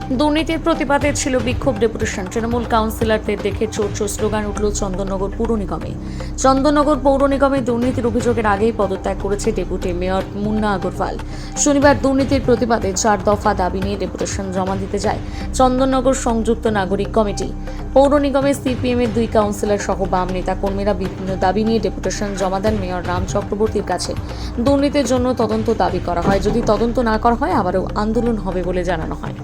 দুর্নীতির প্রতিবাদে ছিল বিক্ষোভ ডেপুটেশন। তৃণমূল কাউন্সিলরদের দেখে চোর চোর স্লোগান উঠল চন্দননগর পৌর নিগমে। চন্দননগর পৌর নিগমে দুর্নীতির অভিযোগের আগেই পদত্যাগ করেছে ডেপুটি মেয়র মুন্না আগরওয়াল। শনিবার দুর্নীতির প্রতিবাদে 4 দফা দাবি নিয়ে ডেপুটেশন জমা দিতে যায় চন্দননগর সংযুক্ত নাগরিক কমিটি। পৌর নিগমে সিপিএম এর 2 কাউন্সিলর সহ বাম নেতা কর্মীরা বিভিন্ন দাবি নিয়ে ডেপুটেশন জমা দেন মেয়র রাম চক্রবর্তীর কাছে। দুর্নীতির জন্য তদন্ত দাবি করা হয়, যদি তদন্ত না করা হয় আবারও আন্দোলন হবে বলে জানানো হয়।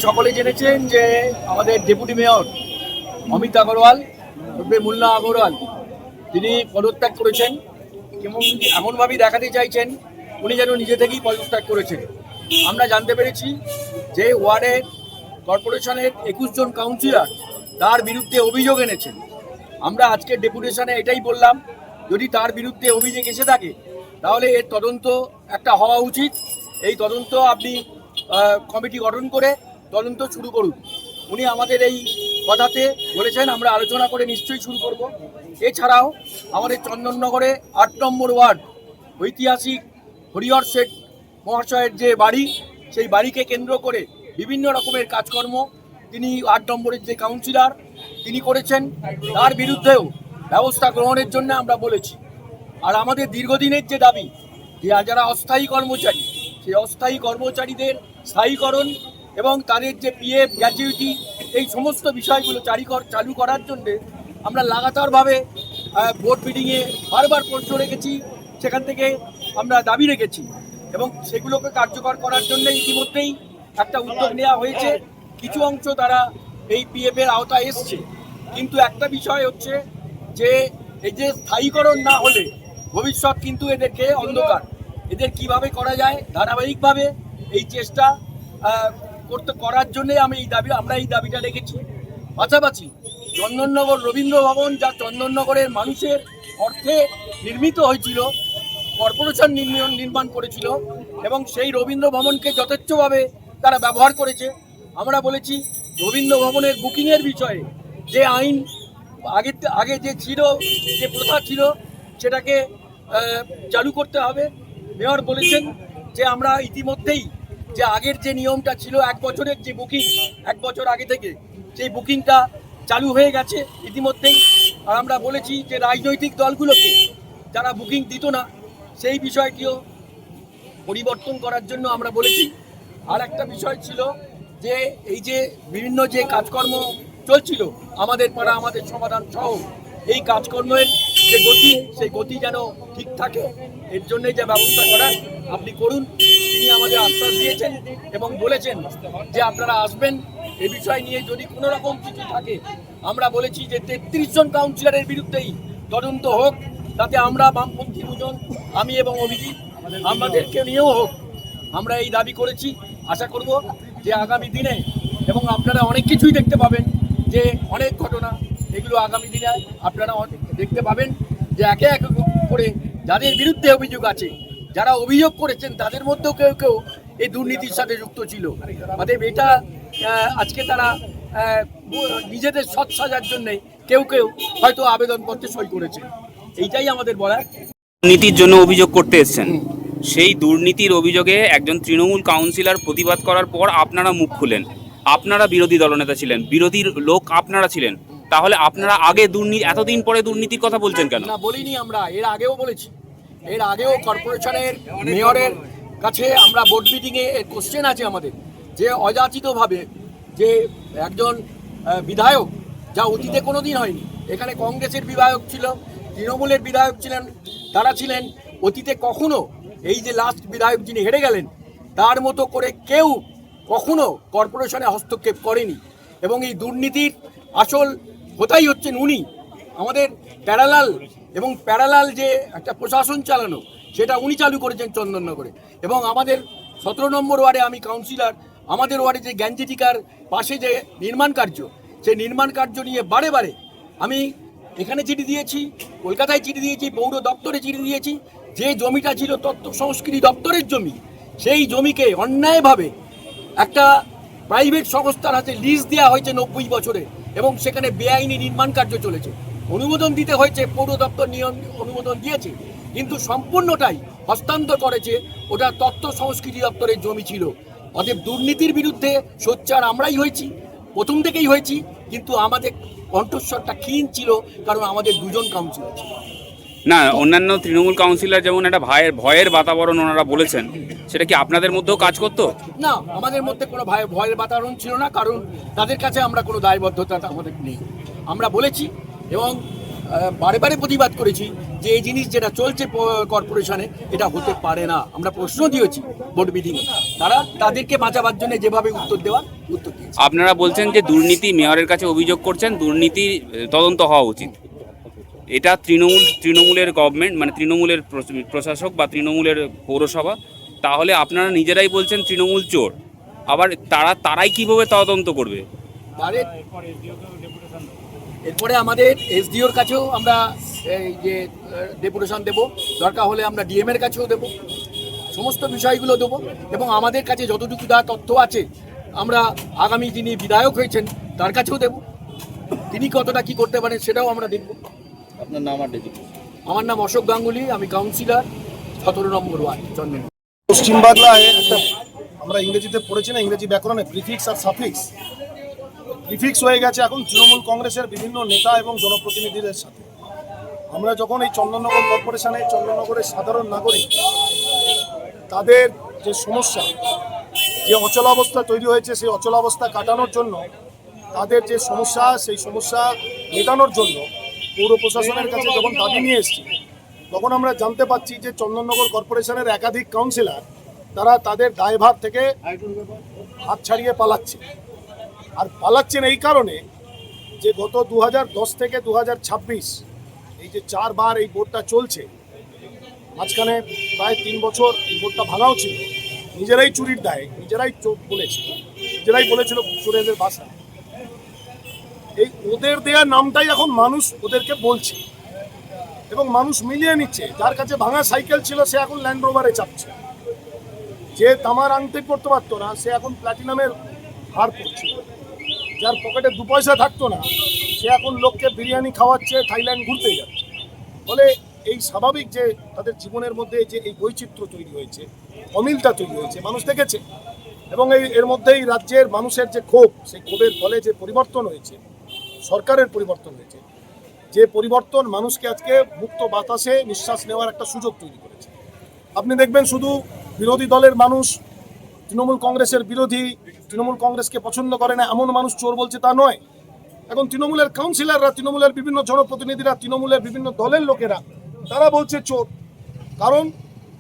সকলে জেনেছেন যে আমাদের ডেপুটি মেয়র অমিত আগরওয়াল মুন্না আগরওয়াল তিনি পদত্যাগ করেছেন এবং এমনভাবেই দেখাতে চাইছেন উনি যেন নিজে থেকেই পদত্যাগ করেছেন। আমরা জানতে পেরেছি যে ওয়ার্ডের কর্পোরেশনের 21 জন কাউন্সিলর তার বিরুদ্ধে অভিযোগ এনেছেন। আমরা আজকের ডেপুটেশনে এটাই বললাম, যদি তার বিরুদ্ধে অভিযোগ এসে থাকে তাহলে এর তদন্ত একটা হওয়া উচিত। এই তদন্ত আপনি কমিটি গঠন করে তদন্ত শুরু করুন। উনি আমাদের এই কথাতে বলেছেন, আমরা আলোচনা করে নিশ্চয়ই শুরু করব। এছাড়াও আমাদের চন্দননগরে 8 নম্বর ওয়ার্ড ঐতিহাসিক হরিহর শেঠ মহাশয়ের যে বাড়ি, সেই বাড়িকে কেন্দ্র করে বিভিন্ন রকমের কাজকর্ম তিনি 8 নম্বরের যে কাউন্সিলর তিনি করেছেন, তার বিরুদ্ধেও ব্যবস্থা গ্রহণের জন্য আমরা বলেছি। আর আমাদের দীর্ঘদিনের যে দাবি যে যারা অস্থায়ী কর্মচারী, সেই অস্থায়ী কর্মচারীদের স্থায়ীকরণ এবং তাদের যে পিএফ গ্র্যাচুইটি, এই সমস্ত বিষয়গুলো চালু করার জন্যে আমরা লাগাতারভাবে বোর্ড মিটিংয়ে বারবার প্রশ্ন রেখেছি, সেখান থেকে আমরা দাবি রেখেছি এবং সেগুলোকে কার্যকর করার জন্য ইতিমধ্যেই একটা উদ্যোগ নেওয়া হয়েছে। কিছু অংশ তারা এই পিএফের আওতায় এসছে, কিন্তু একটা বিষয় হচ্ছে যে এই যে স্থায়ীকরণ না হলে ভবিষ্যৎ কিন্তু এদেরকে অন্ধকার। এদের কিভাবে করা যায় ধারাবাহিকভাবে এই চেষ্টা করার জন্যে আমরা এই দাবিটা রেখেছি। পাশাপাশি চন্দননগর রবীন্দ্র ভবন, যা চন্দননগরের মানুষের অর্থে নির্মিত হয়েছিল, কর্পোরেশন নির্মাণ করেছিল এবং সেই রবীন্দ্র ভবনকে যথেচ্ছভাবে তারা ব্যবহার করেছে। আমরা বলেছি রবীন্দ্র ভবনের বুকিংয়ের বিষয়ে যে আইন আগে যে ছিল, যে প্রথা ছিল, সেটাকে চালু করতে হবে। মেয়র বলেছেন যে আমরা ইতিমধ্যেই যে আগের যে নিয়মটা ছিল 1 বছরের যে বুকিং, 1 বছর আগে থেকে সেই বুকিংটা চালু হয়ে গেছে ইতিমধ্যেই। আর আমরা বলেছি যে রাজনৈতিক দলগুলোকে যারা বুকিং দিত না, সেই বিষয়টিও পরিবর্তন করার জন্য আমরা বলেছি। আর একটা বিষয় ছিল যে এই যে বিভিন্ন যে কাজকর্ম চলছিল আমাদের পাড়া আমাদের সমাধান সহ, এই কাজকর্মের যে গতি, সেই গতি যেন ঠিক থাকে, এর জন্য যে ব্যবস্থা করার আপনি করুন। তিনি আমাদের আশ্বাস দিয়েছেন এবং বলেছেন যে আপনারা আসবেন এ বিষয় নিয়ে যদি কোনো রকম কিছু থাকে। আমরা বলেছি যে 33 জন কাউন্সিলরের বিরুদ্ধেই তদন্ত হোক, তাতে আমরা বামপন্থী 2 জন, আমি এবং অভিজিৎ, আমাদেরকে নিয়েও হোক। আমরা এই দাবি করেছি। আশা করব যে আগামী দিনে, এবং আপনারা অনেক কিছুই দেখতে পাবেন, যে অনেক ঘটনা এগুলো আগামী দিনে আপনারা দেখতে পাবেন, যে একে এক করে যাদের বিরুদ্ধে অভিযোগ আছে, যারা অভিযোগ করেছেন, তাদের মধ্যেও কেউ কেউ এই দুর্নীতির সাথে যুক্ত ছিল। অতএব এটা আজকে তারা নিজেদের সৎ সাজার জন্যে কেউ কেউ হয়তো আবেদনপত্রে সই করেছে। এইটাই আমাদের বলার। দুর্নীতির জন্য অভিযোগ করতে এসেছেন, সেই দুর্নীতির অভিযোগে একজন তৃণমূল কাউন্সিলর প্রতিবাদ করার পর আপনারা মুখ খুলেন। আপনারা বিরোধী দলনেতা ছিলেন, বিরোধীর লোক আপনারা ছিলেন, তাহলে আপনারা আগে দুর্নীতি, এতদিন পরে দুর্নীতির কথা বলছেন কেন? না, বলিনি আমরা, এর আগেও বলেছি। এর আগেও কর্পোরেশনের মেয়রের কাছে আমরা বোর্ড মিটিংয়ে কোশ্চেন আছে আমাদের, যে অযাচিতভাবে যে একজন বিধায়ক, যা অতীতে কোনো দিন হয়নি, এখানে কংগ্রেসের বিধায়ক ছিল, তৃণমূলের বিধায়ক ছিলেন, তারা ছিলেন, অতীতে কখনো এই যে লাস্ট বিধায়ক যিনি হেরে গেলেন, তার মতো করে কেউ কখনো কর্পোরেশনে হস্তক্ষেপ করেনি। এবং এই দুর্নীতির আসল হোতাই হচ্ছেন উনি। আমাদের প্যারালাল যে একটা প্রশাসন চালানো, সেটা উনি চালু করেছেন চন্দননগরে। এবং আমাদের 17 নম্বর ওয়ার্ডে আমি কাউন্সিলর, আমাদের ওয়ার্ডে যে জ্ঞানজ্যোতিকার পাশে যে নির্মাণ কার্য, সেই নির্মাণ কার্য নিয়ে বারে বারে আমি এখানে চিঠি দিয়েছি, কলকাতায় চিঠি দিয়েছি, পৌর দপ্তরে চিঠি দিয়েছি, যে জমিটা ছিল তথ্য সংস্কৃতি দপ্তরের জমি, সেই জমিকে অন্যায়ভাবে একটা প্রাইভেট সংস্থার হাতে লিজ দেওয়া হয়েছে 90 বছরে, এবং সেখানে বেআইনি নির্মাণ কার্য চলেছে। অনুমোদন দিতে হয়েছে, পৌর দপ্তর নিয়ম অনুমোদন দিয়েছে, কিন্তু সম্পূর্ণটাই হস্তান্তর করেছে, ওটা তথ্য সংস্কৃতি দপ্তরের জমি ছিল। অতএব দুর্নীতির বিরুদ্ধে সোচ্চার আমরাই হয়েছি, প্রথম থেকেই হয়েছি, কিন্তু আমাদের কণ্ঠস্বরটা ক্ষীণ ছিল, কারণ আমাদের দুজন কাউন্সিলর ছিল। না, অন্যান্য তৃণমূল কাউন্সিলর যেমন একটা ভয়ের বাতাবরণ ওনারা বলেছেন, সেটা কি আপনাদের মধ্যেও কাজ করতো? না, আমাদের মধ্যে কোনো ভয়ের বাতাবরণ ছিল না, কারণ তাদের কাছে আমরা কোনো দায়বদ্ধতা আমাদের নেই। আমরা বলেছি এবং বারে বারে প্রতিবাদ করেছি যে এই জিনিস যেটা চলছে কর্পোরেশনে, এটা হতে পারে না। আমরা প্রশ্ন দিয়েছি বোর্ড মিটিংয়ে, তারা তাদেরকে বাঁচাবার জন্য যেভাবে উত্তর দিয়েছে। আপনারা বলছেন যে দুর্নীতি, মেয়রের কাছে অভিযোগ করছেন দুর্নীতি তদন্ত হওয়া উচিত। এটা তৃণমূলের গভর্নমেন্ট, মানে তৃণমূলের প্রশাসক বা তৃণমূলের পৌরসভা, তাহলে আপনারা নিজেরাই বলছেন তৃণমূল চোর, আবার তারাই কিভাবে তদন্ত করবে? এরপরে আমাদের এসডিওর কাছেও আমরা এই যে ডেপুটেশন দেব, দরকার হলে আমরা ডিএম এর কাছেও দেব, সমস্ত বিষয়গুলো দেবো, এবং আমাদের কাছে যতটুকু তথ্য আছে আমরা আগামী যিনি বিধায়ক হয়েছেন তার কাছেও দেব, তিনি কতটা কি করতে পারেন সেটাও আমরা দেখব। আপনার নাম আর ডেজিগনেশন? আমার নাম অশোক গাঙ্গুলি, আমি কাউন্সিলর 17 নম্বর ওয়ার্ড, চন্দননগর। পশ্চিমবাংলায় একটা আমরা ইংরেজিতে পড়েছি না, ইংরেজি ব্যাকরণে প্রিফিক্স আর সাফিক্স। প্রিফিক্স হয়ে গেছে এখন তৃণমূল কংগ্রেসের বিভিন্ন নেতা এবং জনপ্রতিনিধিদের সাথে। আমরা যখন এই চন্দননগর কর্পোরেশনে চন্দননগরের সাধারণ নাগরিক, তাদের যে সমস্যা, যে অচলাবস্থা তৈরি হয়েছে, সেই অচলাবস্থা কাটানোর জন্য, তাদের যে সমস্যা, সেই সমস্যা মেটানোর জন্য পৌর প্রশাসনের কাছে যখন দাবি নিয়ে এসেছি, তখন আমরা জানতে পারছি যে চন্দননগর কর্পোরেশনের একাধিক কাউন্সিলর তারা তাদের দায়ভার থেকে হাত ছাড়িয়ে পালাচ্ছে। আর পালাচ্ছেন এই কারণে যে গত 2010 থেকে 2026 এই যে 4 বার এই বোর্ডটা চলছে, মাঝখানে প্রায় 3 বছর এই বোর্ডটা ভাঙাও ছিল, নিজেরাই চুরির দায়ে নিজেরাই বলেছিল চোরেদের ভাষা। এই ওদের দেওয়ার নামটাই এখন মানুষ ওদেরকে বলছে, এবং মানুষ মিলিয়ে নিচ্ছে। যার কাছে ভাঙা সাইকেল ছিল সে এখন ল্যান্ড রোভারে চাপছে, যে তামার আংটি করতে পারতো না সে এখন প্ল্যাটিনামের হার পড়ছে, যার পকেটে 2 পয়সা থাকতো না সে এখন লোককে বিরিয়ানি খাওয়াচ্ছে, থাইল্যান্ড ঘুরতে যাচ্ছে। ফলে এই স্বাভাবিক যে তাদের জীবনের মধ্যে যে এই বৈচিত্র্য তৈরি হয়েছে, অমিলটা তৈরি হয়েছে, মানুষ দেখেছে। এবং এর মধ্যেই রাজ্যের মানুষের যে ক্ষোভ, সেই ক্ষোভের ফলে যে পরিবর্তন হয়েছে, সরকারের পরিবর্তন হয়েছে, যে পরিবর্তন মানুষকে আজকে মুক্ত বাতাসে নিঃশ্বাস নেওয়ার একটা সুযোগ তৈরি করেছে। আপনি দেখবেন শুধু বিরোধী দলের মানুষ তৃণমূল কংগ্রেসের বিরোধী, তৃণমূল কংগ্রেসকে পছন্দ করে না এমন মানুষ চোর বলছে তা নয়। এখন তৃণমূলের কাউন্সিলররা, তৃণমূলের বিভিন্ন জনপ্রতিনিধিরা, তৃণমূলের বিভিন্ন দলের লোকেরা তারা বলছে চোর, কারণ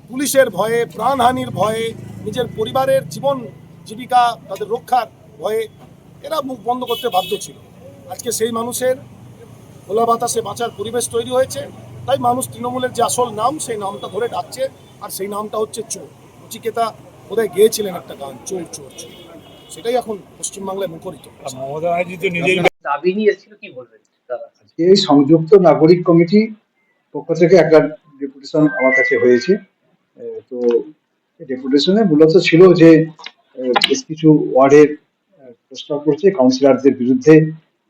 পুলিশের ভয়ে, প্রাণহানির ভয়ে, নিজের পরিবারের জীবন জীবিকা তাদের রক্ষার ভয়ে এরা মুখ বন্ধ করতে বাধ্য ছিল। আজকে সেই মানুষের খোলা বাতাসে বাঁচার পরিবেশ তৈরি হয়েছে, তাই মানুষ তৃণমূলের যে আসল নাম সেই নামটা ধরে ডাকছে, আর সেই নামটা হচ্ছে চোর। নচিকেতা বোধহয় গেয়েছিলেন একটা গান, চোর চোর চোর, সেটাই এখন পশ্চিমবাংলায় মুখরিত। দাবি নিয়ে এসেছিল, কি বলবেন দাদা? এই সংযুক্ত নাগরিক কমিটি পক্ষ থেকে একটা ডেপুটেশন আমার কাছে হয়েছে। তো ডেপুটেশনে মূলত ছিল যে বেশ কিছু ওয়ার্ডের প্রস্তাব করছে কাউন্সিলরদের বিরুদ্ধে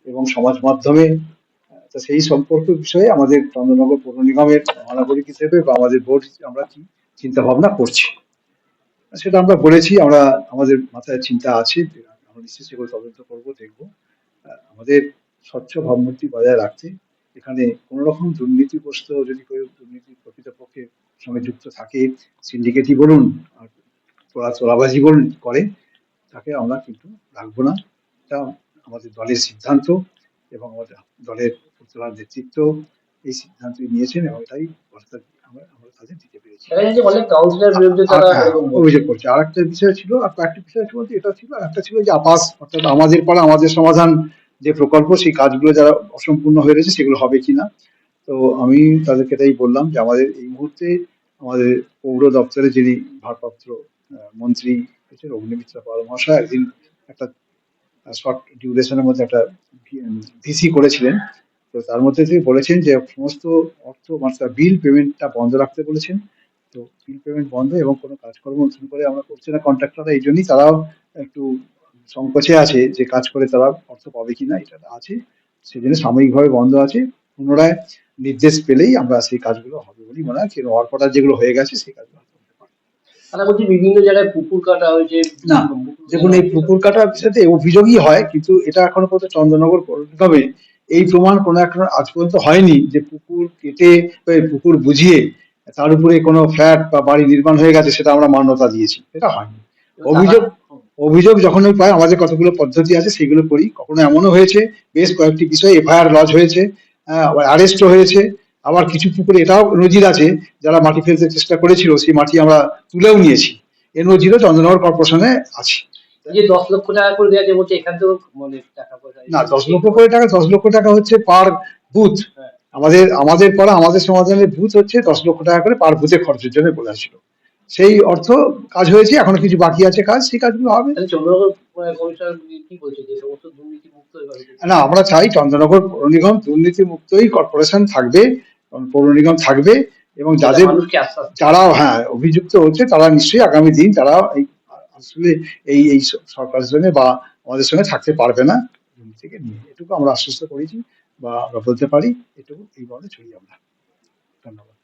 এবং সমাজ মাধ্যমে। তো সেই সম্পর্ক বিষয়ে আমাদের চন্দননগর পৌর নিগমের মহানাগরিক হিসেবে বা আমাদের বোর্ড আমরা কি চিন্তা ভাবনা করছি সেটা আমরা বলেছি। আমরা আমাদের মাথায় চিন্তা আছে, আমরা নিশ্চয়ই সেগুলো তদন্ত করবো, দেখবো। আমাদের স্বচ্ছ ভাবমূর্তি বজায় রাখতে এখানে কোনো রকম দুর্নীতিগ্রস্ত যদি কেউ দুর্নীতি প্রকৃতপক্ষে সঙ্গে যুক্ত থাকে, সিন্ডিকেটই বলুন আর তোলাবাজি বলুন করে, তাকে আমরা কিন্তু রাখবো না। এটা আমাদের দলের সিদ্ধান্ত এবং আমাদের দলের উপজেলার নেতৃত্ব এই সিদ্ধান্ত নিয়েছেন, এবং তাই আমরা তাদের দিতে পেরেছি। অভিযোগ করছে। আর একটা বিষয় ছিল, আর কয়েকটি বিষয় বলতে এটা ছিল, আর একটা ছিল যে আপাস, অর্থাৎ আমাদের পাড়া আমাদের সমাধান যে প্রকল্প, সেই কাজগুলো যারা অসম্পূর্ণ হয়ে রয়েছে সেগুলো হবে কিনা। তো আমি তাদেরকে এটাই বললাম যে আমাদের এই মুহূর্তে আমাদের পৌর দপ্তরে যিনি ভারপ্রাপ্ত মন্ত্রী হয়েছেন অগ্নিমিত্রা পাল মহাশয় একদিন একটা শর্ট ডিউরেশনের মধ্যে একটা ভিসি করেছিলেন, তো তার মধ্যে তিনি বলেছেন যে সমস্ত অর্থ মানে বিল পেমেন্টটা বন্ধ রাখতে বলেছেন। তো বিল পেমেন্ট বন্ধ এবং কোনো কাজকর্ম নতুন করে আমরা করছি না কন্ট্রাক্টররা, এই জন্যই তারাও একটু সংকোচে আছে যে কাজ করে তারা অর্থ পাবে কিনা, এটা আছে। সেই জন্য সাময়িকভাবে বন্ধ আছে। পুনরায় নির্দেশ পেলেই আমরা সেই কাজগুলো হবে বলেই মনে হয়, কিন্তু অর্পটা যেগুলো হয়ে গেছে সেই কাজগুলো করতে পারবো। তারা বলছে বিভিন্ন জায়গায় পুকুর কাটা হয়েছে। না, দেখুন এই পুকুর কাটার বিষয়তে অভিযোগই হয়, কিন্তু এটা এখনো পর্যন্ত চন্দননগর পৌর নিগমে এই প্রমাণ কোনো একটা আজ পর্যন্ত হয়নি যে পুকুর কেটে বা এই পুকুর বুঝিয়ে তার উপরে কোনো ফ্ল্যাট বা বাড়ি নির্মাণ হয়ে গেছে সেটা আমরা মান্যতা দিয়েছি, এটা হয়নি। অভিযোগ অভিযোগ যখনই পাই আমাদের কতগুলো পদ্ধতি আছে সেগুলো করি। কখনো এমনও হয়েছে বেশ কয়েকটি বিষয়ে এফআইআর লজ হয়েছে, আবার অ্যারেস্টও হয়েছে। আবার কিছু পুকুরে এটাও নজির আছে, যারা মাটি ফেলতে চেষ্টা করেছিল সেই মাটি আমরা তুলেও নিয়েছি। এর নজিরও চন্দননগর কর্পোরেশনে আছে। এই যে 10 লক্ষ টাকা করে দেওয়া যে বলছে, এখান থেকেও মানে টাকা পয়সা না, 10 লক্ষ টাকা হচ্ছে পার বুথ। হ্যাঁ। আমাদের পাড়া আমাদের সমাধানের বুথ হচ্ছে 10 লক্ষ টাকা করে পার বুথে খরচের জন্য বলেছিল। সেই অর্থ কাজ হয়েছে, এখনো কিছু বাকি আছে কাজ, সেই কাজগুলো হবে। তাহলে চন্দ্রনগর কমিশনার কি বলছে যে সমস্ত দুর্নীতি মুক্ত এবার না, আমরা চাই চন্দননগর পৌর নিগম দুর্নীতি মুক্তই কর্পোরেশন থাকবে, পৌর নিগম থাকবে, এবং যাদের মানুষকে আশ্বাস যারা অভিযুক্ত হচ্ছে তারা নিশ্চয়ই আগামী দিন তারা আসলে এই সরকারের সঙ্গে বা আমাদের সঙ্গে থাকতে পারবে না থেকে নিয়ে, এটুকু আমরা আশ্বস্ত করেছি বা আমরা বলতে পারি। এটুকু এই বলে ছড়ি আমরা। ধন্যবাদ।